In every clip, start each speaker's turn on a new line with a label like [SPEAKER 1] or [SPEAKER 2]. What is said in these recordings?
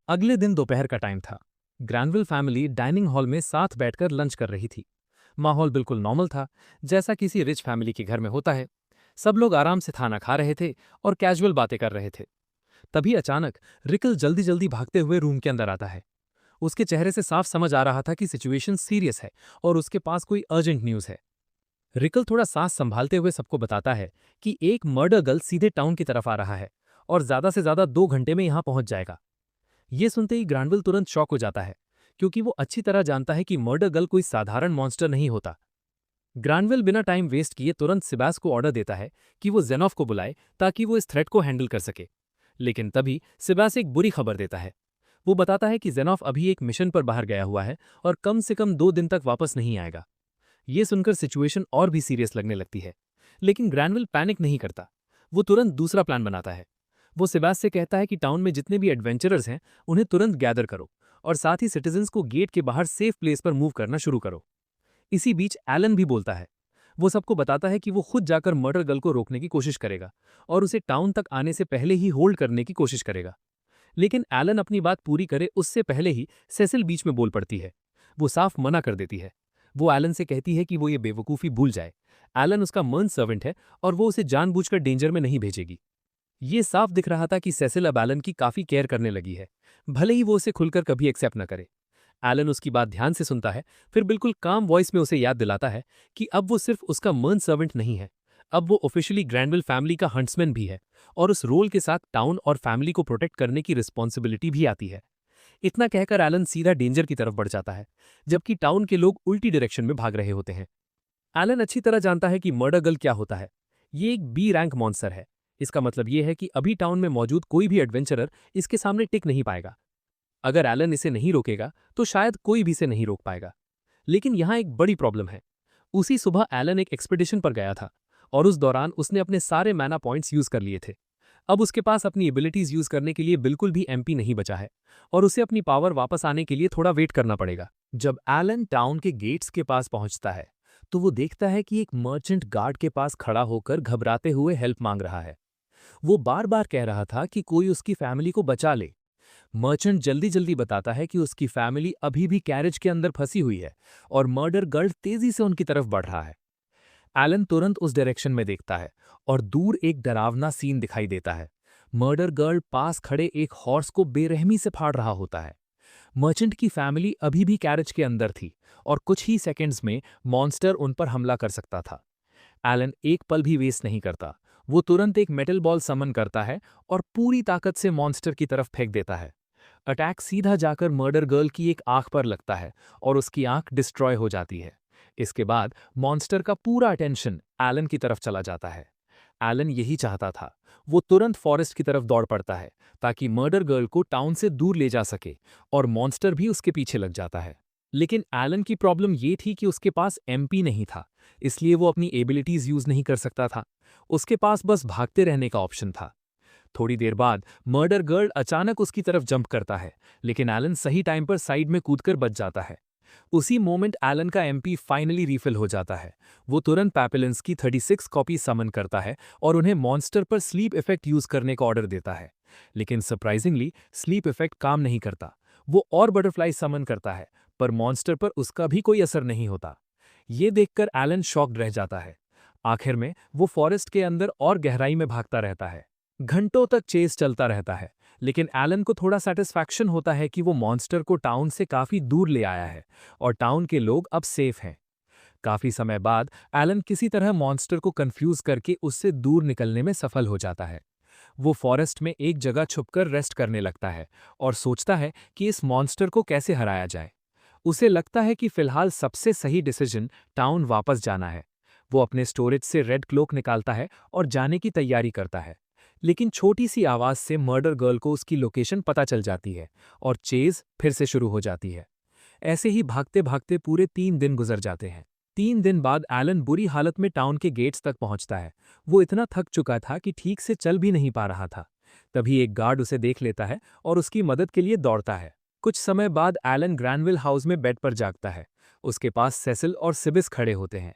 [SPEAKER 1] अगले दिन दोपहर का टाइम था। ग्रैनविल फैमिली डाइनिंग हॉल में साथ बैठकर लंच कर रही थी। माहौल बिल्कुल नॉर्मल था, जैसा किसी रिच फैमिली के घर में होता है। सब लोग आराम से खाना खा रहे थे और कैजुअल बातें कर रहे थे। तभी अचानक रिकल जल्दी जल्दी भागते हुए रूम के अंदर आता है। उसके चेहरे से साफ समझ आ रहा था कि सिचुएशन सीरियस है और उसके पास कोई अर्जेंट न्यूज है। रिकल थोड़ा सांस संभालते हुए सबको बताता है कि एक मर्डर गर्ल सीधे टाउन की तरफ आ रहा है और ज्यादा से ज्यादा 2 घंटे में यहां पहुंच जाएगा। ये सुनते ही ग्रांडविल तुरंत शॉक हो जाता है, क्योंकि वो अच्छी तरह जानता है कि मर्डर गर्ल कोई साधारण मॉन्स्टर नहीं होता। ग्रांडविल बिना टाइम वेस्ट किए तुरंत सिबास को ऑर्डर देता है कि वो जेनॉफ को बुलाए ताकि वो इस थ्रेट को हैंडल कर सके। लेकिन तभी सिबास एक बुरी खबर देता है। वो बताता है कि जेनॉफ अभी एक मिशन पर बाहर गया हुआ है और कम से कम 2 दिन तक वापस नहीं आएगा। ये सुनकर सिचुएशन और भी सीरियस लगने लगती है। लेकिन ग्रैनविल पैनिक नहीं करता। वो तुरंत दूसरा प्लान बनाता है। वो सिबास से कहता है कि टाउन में जितने भी एडवेंचरर्स हैं उन्हें तुरंत गैदर करो और साथ ही सिटीजन्स को गेट के बाहर सेफ प्लेस पर मूव करना शुरू करो। इसी बीच एलन भी बोलता है। वो सबको बताता है कि वो खुद जाकर मर्डर गर्ल को रोकने की कोशिश करेगा और उसे टाउन तक आने से पहले ही होल्ड करने की कोशिश करेगा। लेकिन एलन अपनी बात पूरी करे उससे पहले ही सेसिल बीच में बोल पड़ती है। वो साफ मना कर देती है। वो एलन से कहती है कि वो ये बेवकूफ़ी भूल जाए। एलन उसका मर्न सर्वेंट है और वो उसे जानबूझकर डेंजर में नहीं भेजेगी। ये साफ दिख रहा था कि सेसिल अब एलन की काफ़ी केयर करने लगी है, भले ही वो उसे खुलकर कभी एक्सेप्ट न करे। एलन उसकी बात ध्यान से सुनता है, फिर बिल्कुल काम वॉइस में उसे याद दिलाता है कि अब वो सिर्फ उसका मर्न सर्वेंट नहीं है, अब वो ऑफिशियली ग्रैंडविल फैमिली का हंट्समैन भी है और उस रोल के साथ टाउन और फैमिली को प्रोटेक्ट करने की रिस्पॉन्सिबिलिटी भी आती है। इतना कहकर एलन सीधा डेंजर की तरफ बढ़ जाता है, जबकि टाउन के लोग उल्टी डायरेक्शन में भाग रहे होते हैं। एलन अच्छी तरह जानता है कि मर्डर गर्ल क्या होता है। ये एक बी रैंक मॉन्स्टर है। इसका मतलब ये है कि अभी टाउन में मौजूद कोई भी एडवेंचरर इसके सामने टिक नहीं पाएगा। अगर एलन इसे नहीं रोकेगा तो शायद कोई भी इसे नहीं रोक पाएगा। लेकिन यहाँ एक बड़ी प्रॉब्लम है। उसी सुबह एलन एक एक्सपीडिशन पर गया था और उस दौरान उसने अपने सारे मैना पॉइंट्स यूज कर लिए थे। अब उसके पास अपनी एबिलिटीज यूज करने के लिए बिल्कुल भी एमपी नहीं बचा है और उसे अपनी पावर वापस आने के लिए थोड़ा वेट करना पड़ेगा। जब एलन टाउन के गेट्स के पास पहुंचता है तो वो देखता है कि एक मर्चेंट गार्ड के पास खड़ा होकर घबराते हुए हेल्प मांग रहा है। वो बार बार कह रहा था कि कोई उसकी फैमिली को बचा ले। मर्चेंट जल्दी जल्दी बताता है कि उसकी फैमिली अभी भी कैरेज के अंदर फंसी हुई है और मर्डर गर्ल तेजी से उनकी तरफ बढ़ रहा है। एलन तुरंत उस डायरेक्शन में देखता है और दूर एक डरावना सीन दिखाई देता है। मर्डर गर्ल पास खड़े एक हॉर्स को बेरहमी से फाड़ रहा होता है। मर्चेंट की फैमिली अभी भी कैरेज के अंदर थी और कुछ ही सेकंड्स में मॉन्स्टर उन पर हमला कर सकता था। एलन एक पल भी वेस्ट नहीं करता। वो तुरंत एक मेटल बॉल समन करता है और पूरी ताकत से मॉन्स्टर की तरफ फेंक देता है। अटैक सीधा जाकर मर्डर गर्ल की एक आंख पर लगता है और उसकी आंख डिस्ट्रॉय हो जाती है। इसके बाद मॉन्स्टर का पूरा अटेंशन एलन की तरफ चला जाता है। एलन यही चाहता था। वो तुरंत फॉरेस्ट की तरफ दौड़ पड़ता है ताकि मर्डर गर्ल को टाउन से दूर ले जा सके और मॉन्स्टर भी उसके पीछे लग जाता है। लेकिन एलन की प्रॉब्लम ये थी कि उसके पास एमपी नहीं था, इसलिए वो अपनी एबिलिटीज यूज नहीं कर सकता था। उसके पास बस भागते रहने का ऑप्शन था। थोड़ी देर बाद मर्डर गर्ल अचानक उसकी तरफ जंप करता है, लेकिन एलन सही टाइम पर साइड में कूदकर बच जाता है। उसी मोमेंट एलन का एमपी फाइनली रिफिल हो जाता है। वो तुरंत पैपिलेंस की 36 कॉपी समन करता है और उन्हें मॉन्स्टर पर स्लीप इफेक्ट यूज करने का ऑर्डर देता है। लेकिन सरप्राइजिंगली स्लीप इफेक्ट काम नहीं करता। वो और बटरफ्लाई समन करता है, पर मॉन्स्टर पर उसका भी कोई असर नहीं होता। ये देखकर एलन शॉक्ड रह जाता है। आखिर में वो फॉरेस्ट के अंदर और गहराई में भागता रहता है। घंटों तक चेस चलता रहता है, लेकिन एलन को थोड़ा सेटिस्फैक्शन होता है कि वो मॉन्स्टर को टाउन से काफी दूर ले आया है और टाउन के लोग अब सेफ हैं। काफी समय बाद एलन किसी तरह मॉन्स्टर को कंफ्यूज करके उससे दूर निकलने में सफल हो जाता है। वो फॉरेस्ट में एक जगह छुपकर रेस्ट करने लगता है और सोचता है कि इस मॉन्स्टर को कैसे हराया जाए। उसे लगता है कि फिलहाल सबसे सही डिसीजन टाउन वापस जाना है। वो अपने स्टोरेज से रेड क्लोक निकालता है और जाने की तैयारी करता है। लेकिन छोटी सी आवाज से मर्डर गर्ल को उसकी लोकेशन पता चल जाती है और चेज फिर से शुरू हो जाती है। ऐसे ही भागते भागते पूरे 3 दिन गुजर जाते हैं। 3 दिन बाद एलन बुरी हालत में टाउन के गेट्स तक पहुंचता है। वो इतना थक चुका था कि ठीक से चल भी नहीं पा रहा था। तभी एक गार्ड उसे देख लेता है और उसकी मदद के लिए दौड़ता है। कुछ समय बाद एलन ग्रैनविल हाउस में बेड पर जागता है। उसके पास सेसिल और सिबिस खड़े होते हैं।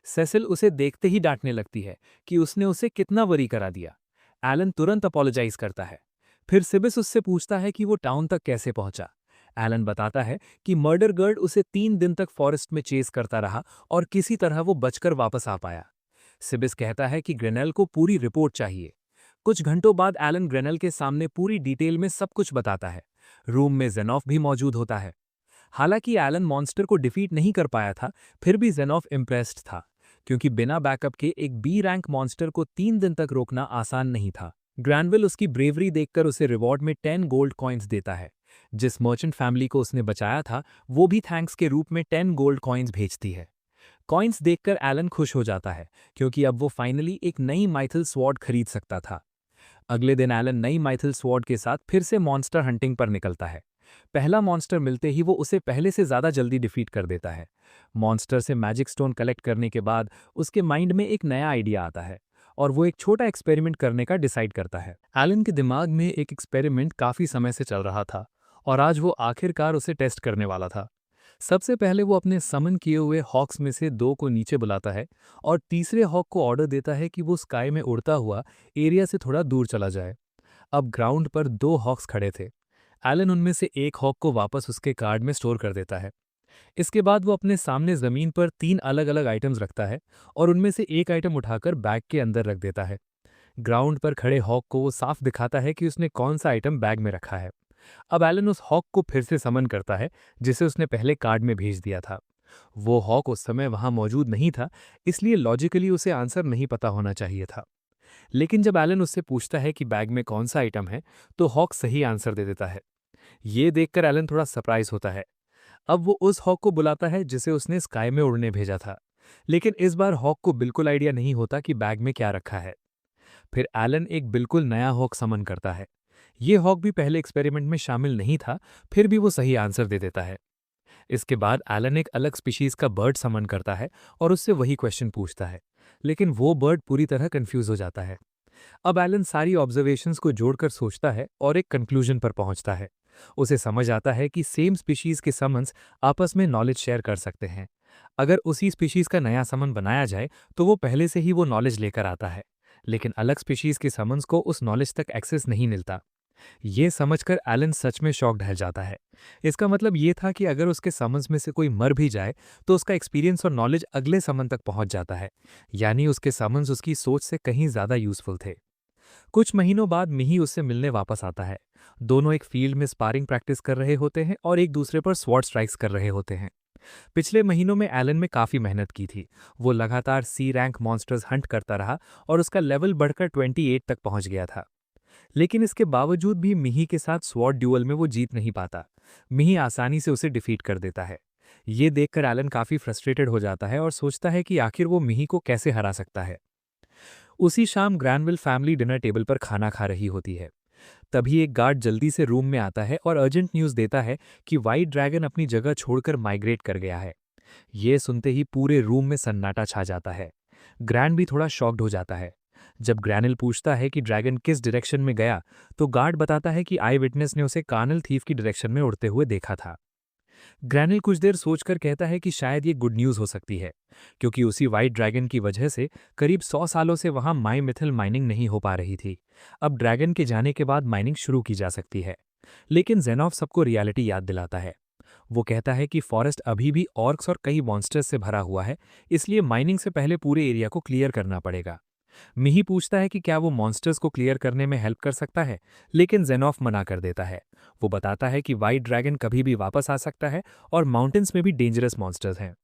[SPEAKER 1] सेसिल उसे देखते ही डांटने लगती है कि उसने उसे कितना वरी करा दिया। एलन तुरंत अपोलोजाइज करता है। फिर सिबिस उससे पूछता है कि वो टाउन तक कैसे पहुंचा। एलन बताता है कि मर्डर गर्ड उसे 3 दिन तक फॉरेस्ट में चेस करता रहा और किसी तरह वो बचकर वापस आ पाया। सिबिस कहता है कि ग्रेनेल को पूरी रिपोर्ट चाहिए। कुछ घंटों बाद एलन ग्रेनेल के सामने पूरी डिटेल में सब कुछ बताता है। रूम में जेनॉफ भी मौजूद होता है। हालांकि एलन मॉन्स्टर को डिफीट नहीं कर पाया था, फिर भी जेनॉफ इम्प्रेस्ड था, क्योंकि बिना बैकअप के एक बी रैंक मॉन्स्टर को 3 दिन तक रोकना आसान नहीं था। ग्रैनविल उसकी ब्रेवरी देखकर उसे रिवॉर्ड में 10 गोल्ड कॉइन्स देता है। जिस मर्चेंट फैमिली को उसने बचाया था, वो भी थैंक्स के रूप में 10 गोल्ड कॉइन्स भेजती है। कॉइन्स देखकर एलन खुश हो जाता है, क्योंकि अब वो फाइनली एक नई माइथल स्वॉर्ड खरीद सकता था। अगले दिन एलन नई माइथल स्वॉर्ड के साथ फिर से मॉन्स्टर हंटिंग पर निकलता है। पहला मॉन्स्टर मिलते ही वो उसे पहले से ज्यादा जल्दी डिफीट कर देता है। मॉन्स्टर से मैजिक स्टोन कलेक्ट करने के बाद उसके माइंड में एक नया आइडिया आता है और वो एक छोटा एक्सपेरिमेंट करने का डिसाइड करता है। एलन के दिमाग में एक एक्सपेरिमेंट काफी समय से चल रहा था और आज वो आखिरकार उसे टेस्ट करने वाला था। सबसे पहले वो अपने समन किए हुए हॉक्स में से 2 को नीचे बुलाता है और तीसरे हॉक को ऑर्डर देता है कि वो स्काई में उड़ता हुआ एरिया से थोड़ा दूर चला जाए। अब ग्राउंड पर 2 हॉक्स खड़े थे। एलन उनमें से एक हॉक को वापस उसके कार्ड में स्टोर कर देता है। इसके बाद वो अपने सामने जमीन पर 3 अलग अलग आइटम्स रखता है और उनमें से एक आइटम उठाकर बैग के अंदर रख देता है। ग्राउंड पर खड़े हॉक को वो साफ दिखाता है कि उसने कौन सा आइटम बैग में रखा है। अब एलन उस हॉक को फिर से समन करता है, जिसे उसने पहले कार्ड में भेज दिया था। वो हॉक उस समय वहां मौजूद नहीं था, इसलिए लॉजिकली उसे आंसर नहीं पता होना चाहिए था। लेकिन जब एलन उससे पूछता है कि बैग में कौन सा आइटम है, तो हॉक सही आंसर दे देता है। ये देखकर एलन थोड़ा सरप्राइज होता है। अब वो उस हॉक को बुलाता है जिसे उसने स्काई में उड़ने भेजा था, लेकिन इस बार हॉक को बिल्कुल आइडिया नहीं होता कि बैग में क्या रखा है। फिर एलन एक बिल्कुल नया हॉक समन करता है। ये हॉक भी पहले एक्सपेरिमेंट में शामिल नहीं था, फिर भी वो सही आंसर दे देता है। इसके बाद एलन एक अलग स्पीशीज का बर्ड समन करता है और उससे वही क्वेश्चन पूछता है, लेकिन वो बर्ड पूरी तरह कंफ्यूज हो जाता है। अब एलन सारी ऑब्जर्वेशंस को जोड़कर सोचता है और एक कंक्लूजन पर पहुंचता है। उसे समझ आता है कि सेम स्पीशीज के समन्स आपस में नॉलेज शेयर कर सकते हैं। अगर उसी स्पीशीज का नया समन बनाया जाए तो वो पहले से ही वो नॉलेज लेकर आता है, लेकिन अलग स्पीशीज के समन्स को उस नॉलेज तक एक्सेस नहीं मिलता। ये समझकर एलन सच में शॉक्ड रह जाता है। इसका मतलब ये था कि अगर उसके समन्स में से कोई मर भी जाए तो उसका एक्सपीरियंस और नॉलेज अगले समन तक पहुंच जाता है, यानी उसके समन्स उसकी सोच से कहीं ज्यादा यूजफुल थे। कुछ महीनों बाद मिही उससे मिलने वापस आता है। दोनों एक फील्ड में स्पारिंग प्रैक्टिस कर रहे होते हैं और एक दूसरे पर स्वॉर्ड स्ट्राइक्स कर रहे होते हैं। पिछले महीनों में एलन में काफी मेहनत की थी। वो लगातार सी रैंक मॉन्स्टर्स हंट करता रहा और उसका लेवल बढ़कर 28 तक पहुंच गया था। लेकिन इसके बावजूद भी मिही के साथ स्वॉर्ड ड्यूअल में वो जीत नहीं पाता। मिही आसानी से उसे डिफीट कर देता है। ये देखकर एलन काफी फ्रस्ट्रेटेड हो जाता है और सोचता है कि आखिर वो मिही को कैसे हरा सकता है। उसी शाम ग्रैनविल फैमिली डिनर टेबल पर खाना खा रही होती है। तभी एक गार्ड जल्दी से रूम में आता है और अर्जेंट न्यूज देता है कि व्हाइट ड्रैगन अपनी जगह छोड़कर माइग्रेट कर गया है। ये सुनते ही पूरे रूम में सन्नाटा छा जाता है। ग्रैंड भी थोड़ा शॉक्ड हो जाता है। जब ग्रैनल पूछता है कि ड्रैगन किस डायरेक्शन में गया, तो गार्ड बताता है कि आई विटनेस ने उसे कार्नल थीफ की डायरेक्शन में उड़ते हुए देखा था। ग्रैनल कुछ देर सोचकर कहता है कि शायद ये गुड न्यूज़ हो सकती है, क्योंकि उसी व्हाइट ड्रैगन की वजह से करीब 100 सालों से वहां माई मिथिल माइनिंग नहीं हो पा रही थी। अब ड्रैगन के जाने के बाद माइनिंग शुरू की जा सकती है। लेकिन जेनॉफ सबको रियलिटी याद दिलाता है। वो कहता है कि फॉरेस्ट अभी भी ऑर्क्स और कई मॉन्स्टर्स से भरा हुआ है, इसलिए माइनिंग से पहले पूरे एरिया को क्लियर करना पड़ेगा। मिही पूछता है कि क्या वो मॉन्स्टर्स को क्लियर करने में हेल्प कर सकता है, लेकिन जेनॉफ मना कर देता है। वो बताता है कि व्हाइट ड्रैगन कभी भी वापस आ सकता है और माउंटेन्स में भी डेंजरस मॉन्स्टर्स हैं।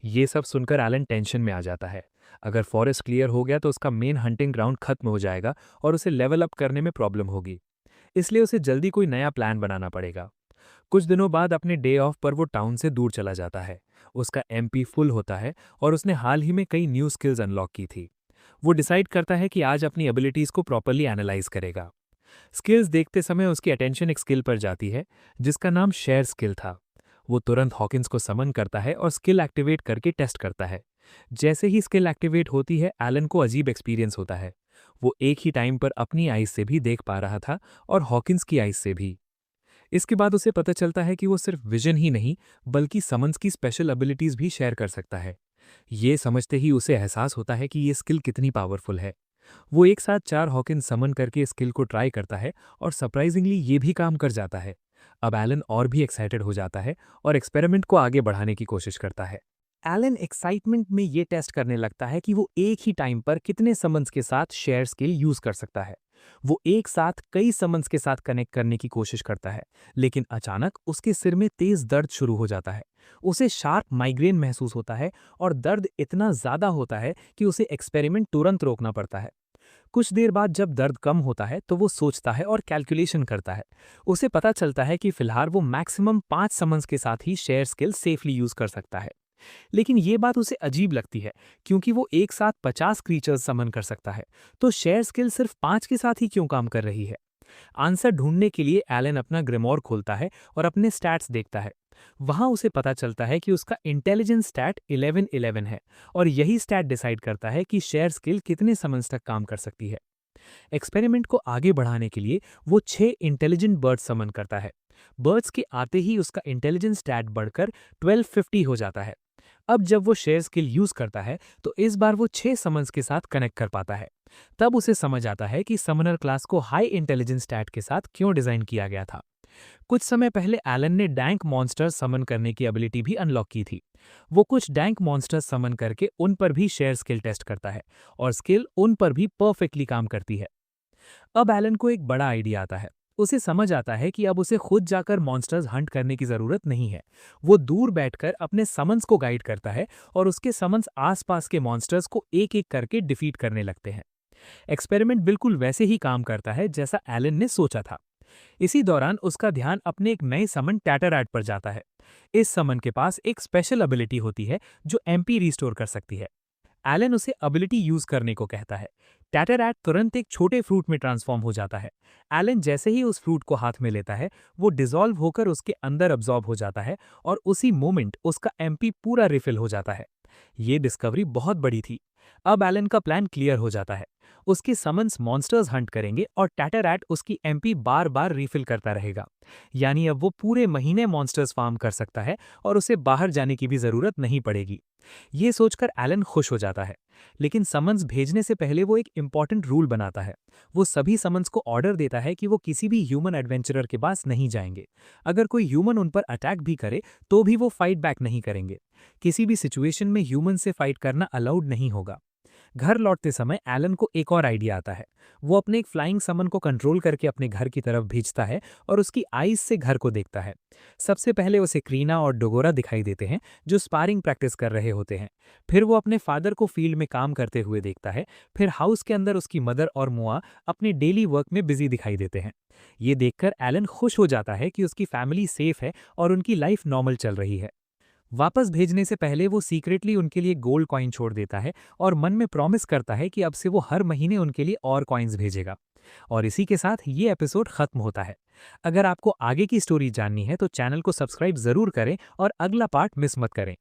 [SPEAKER 1] ये सब सुनकर एलन टेंशन में आ जाता है। अगर फॉरेस्ट क्लियर हो गया तो उसका मेन हंटिंग ग्राउंड खत्म हो जाएगा और उसे लेवल अप करने में प्रॉब्लम होगी, इसलिए उसे जल्दी कोई नया प्लान बनाना पड़ेगा। कुछ दिनों बाद अपने डे ऑफ पर वो टाउन से दूर चला जाता है। उसका एमपी फुल होता है और उसने हाल ही में कई न्यू स्किल्स अनलॉक की थी। वो डिसाइड करता है कि आज अपनी एबिलिटीज को प्रॉपर्ली एनालाइज करेगा। स्किल्स देखते समय उसकी अटेंशन एक स्किल पर जाती है, जिसका नाम शेयर स्किल था। वो तुरंत हॉकिंस को समन करता है और स्किल एक्टिवेट करके टेस्ट करता है। जैसे ही स्किल एक्टिवेट होती है, एलन को अजीब एक्सपीरियंस होता है। वो एक ही टाइम पर अपनी आइज से भी देख पा रहा था और हॉकिंस की आइज से भी। इसके बाद उसे पता चलता है कि वो सिर्फ विजन ही नहीं, बल्कि समन्स की स्पेशल एबिलिटीज भी शेयर कर सकता है। ये समझते ही उसे एहसास होता है कि ये स्किल कितनी पावरफुल है। वो एक साथ 4 हॉकिन्स समन करके स्किल को ट्राई करता है और सरप्राइजिंगली ये भी काम कर जाता है। अब एलन और भी एक्साइटेड हो जाता है और एक्सपेरिमेंट को आगे बढ़ाने की कोशिश करता है। एलन एक्साइटमेंट में ये टेस्ट करने लगता है कि वो एक ही टाइम पर कितने समन्स के साथ शेयर स्किल यूज कर सकता है। वो एक साथ कई समन्स के साथ कनेक्ट करने की कोशिश करता है, लेकिन अचानक उसके सिर में तेज दर्द शुरू हो जाता है। उसे शार्प माइग्रेन महसूस होता है और दर्द इतना ज्यादा होता है कि उसे एक्सपेरिमेंट तुरंत रोकना पड़ता है। कुछ देर बाद जब दर्द कम होता है तो वो सोचता है और कैलकुलेशन करता है। उसे पता चलता है कि फिलहाल वो मैक्सिमम 5 समन्स के साथ ही शेयर स्किल सेफली यूज कर सकता है। लेकिन ये बात उसे अजीब लगती है, क्योंकि वो एक साथ 50 क्रीचर्स समन कर सकता है, तो शेयर स्किल सिर्फ 5 के साथ ही क्यों काम कर रही है। आंसर ढूंढने के लिए एलन अपना ग्रिमोर खोलता है और अपने स्टैट्स देखता है। वहां उसे पता चलता है कि उसका इंटेलिजेंस स्टैट 1111 है, और यही स्टैट डिसाइड करता है कि शेयर स्किल कितने समन्स तक काम कर सकती है। एक्सपेरिमेंट को आगे बढ़ाने के लिए वो 6 इंटेलिजेंट बर्ड्स समन करता है। बर्ड्स के आते ही उसका इंटेलिजेंस स्टैट बढ़कर 1250 हो जाता है। अब जब वो शेयर स्किल यूज करता है तो इस बार वो 6 समन्स के साथ कनेक्ट कर पाता है। तब उसे समझ आता है कि समनर क्लास को हाई इंटेलिजेंस स्टैट के साथ क्यों डिजाइन किया गया था। कुछ समय पहले एलन ने डैंक मॉन्स्टर समन करने की एबिलिटी भी अनलॉक की थी। वो कुछ डैंक मॉन्स्टर्स समन करके उन पर भी शेयर स्किल टेस्ट करता है, और स्किल उन पर भी परफेक्टली काम करती है। अब एलन को एक बड़ा आइडिया आता है। उसे समझ आता है कि अब उसे खुद जाकर मॉन्स्टर्स हंट करने की जरूरत नहीं है। वो दूर बैठकर अपने समन्स को गाइड करता है और उसके समन्स आसपास के मॉन्स्टर्स को एक एक करके डिफीट करने लगते हैं। एक्सपेरिमेंट बिल्कुल वैसे ही काम करता है जैसा एलन ने सोचा था। इसी दौरान उसका ध्यान अपने एक नए समन टैटरैट पर जाता है। इस समन के पास एक स्पेशल एबिलिटी होती है जो एमपी रिस्टोर कर सकती है। एलन उसे एबिलिटी यूज करने को कहता है। टैटरैट तुरंत एक छोटे फ्रूट में ट्रांसफॉर्म हो जाता है। एलन जैसे ही उस फ्रूट को हाथ में लेता है, वो डिसॉल्व होकर उसके अंदर अब्जॉर्ब हो जाता है, और उसी मोमेंट उसका एमपी पूरा रिफिल हो जाता है। ये डिस्कवरी बहुत बड़ी थी। अब एलन का प्लान क्लियर हो जाता है। उसके समन्स मॉन्स्टर्स हंट करेंगे और टैटरैट उसकी एमपी बार बार रिफिल करता रहेगा। यानी अब वो पूरे महीने मॉन्स्टर्स फार्म कर सकता है और उसे बाहर जाने की भी जरूरत नहीं पड़ेगी। ये सोचकर एलन खुश हो जाता है। लेकिन समन्स भेजने से पहले वो एक इंपॉर्टेंट रूल बनाता है। वो सभी समन्स को ऑर्डर देता है कि वो किसी भी ह्यूमन एडवेंचरर के पास नहीं जाएंगे। अगर कोई ह्यूमन उन पर अटैक भी करे तो भी वो फाइट बैक नहीं करेंगे। किसी भी सिचुएशन में ह्यूमन से फाइट करना अलाउड नहीं होगा। घर लौटते समय एलन को एक और आइडिया आता है। वो अपने एक फ्लाइंग समन को कंट्रोल करके अपने घर की तरफ भेजता है और उसकी आईज से घर को देखता है। सबसे पहले उसे क्रीना और डोगोरा दिखाई देते हैं, जो स्पारिंग प्रैक्टिस कर रहे होते हैं। फिर वो अपने फादर को फील्ड में काम करते हुए देखता है। फिर हाउस के अंदर उसकी मदर और मुआ अपने डेली वर्क में बिजी दिखाई देते हैं। ये देखकर एलन खुश हो जाता है कि उसकी फैमिली सेफ है और उनकी लाइफ नॉर्मल चल रही है। वापस भेजने से पहले वो सीक्रेटली उनके लिए गोल्ड कॉइन छोड़ देता है और मन में प्रॉमिस करता है कि अब से वो हर महीने उनके लिए और कॉइन्स भेजेगा। और इसी के साथ ये एपिसोड खत्म होता है। अगर आपको आगे की स्टोरी जाननी है तो चैनल को सब्सक्राइब जरूर करें और अगला पार्ट मिस मत करें।